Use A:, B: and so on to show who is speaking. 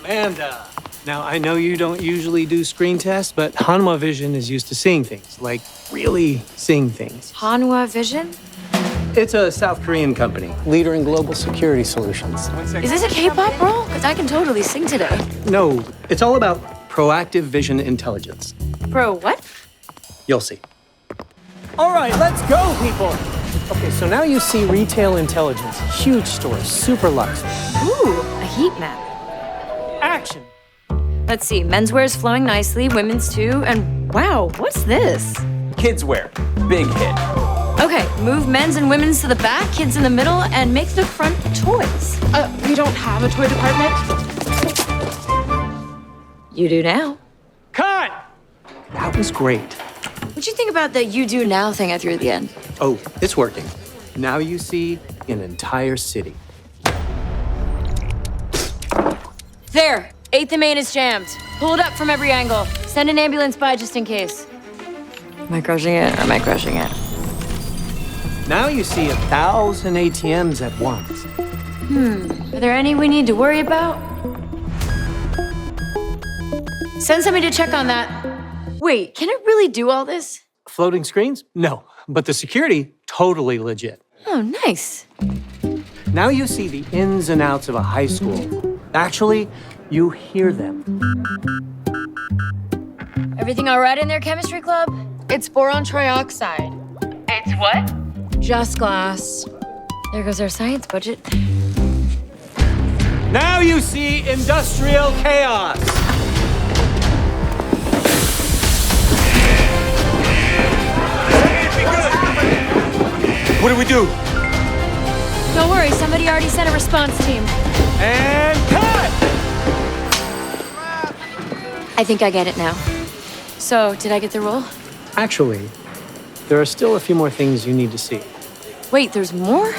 A: Amanda. Now, I know you don't usually do screen tests, but Hanwha Vision is used to seeing things, like really seeing things.
B: Hanwha Vision?
A: It's a South Korean company, leader in global security solutions.
B: Is this a K-pop role? Because I can totally sing today.
A: No, it's all about proactive vision intelligence.
B: Bro, what?
A: You'll see. All right, let's go, people. Okay, so now you see retail intelligence. Huge stores, super luxe.
B: Ooh, a heat map.
A: Action.
B: Let's see, menswear is flowing nicely, women's too, and wow, what's this?
C: Kids wear, big hit.
B: Okay, move men's and women's to the back, kids in the middle, and make the front toys.
D: We don't have a toy department.
B: You do now.
A: Cut! That was great.
B: What'd you think about the you do now thing I threw at the end?
A: Oh, it's working. Now you see an entire city.
B: There, 8th and Main is jammed. Pull it up from every angle. Send an ambulance by just in case. Am I crushing it? Am I crushing it?
A: Now you see 1,000 ATMs at once.
B: Are there any we need to worry about? Send somebody to check on that. Wait, can it really do all this?
A: Floating screens? No, but the security, totally legit.
B: Oh, nice.
A: Now you see the ins and outs of a high school. Actually, you hear them.
B: Everything all right in there, chemistry club?
D: It's boron trioxide.
B: It's what?
D: Just glass.
B: There goes our science budget.
A: Now you see industrial chaos.
C: What do we do?
B: Don't worry, somebody already sent a response team.
A: And cut!
B: I think I get it now. So, did I get the role?
A: Actually, there are still a few more things you need to see.
B: Wait, there's more?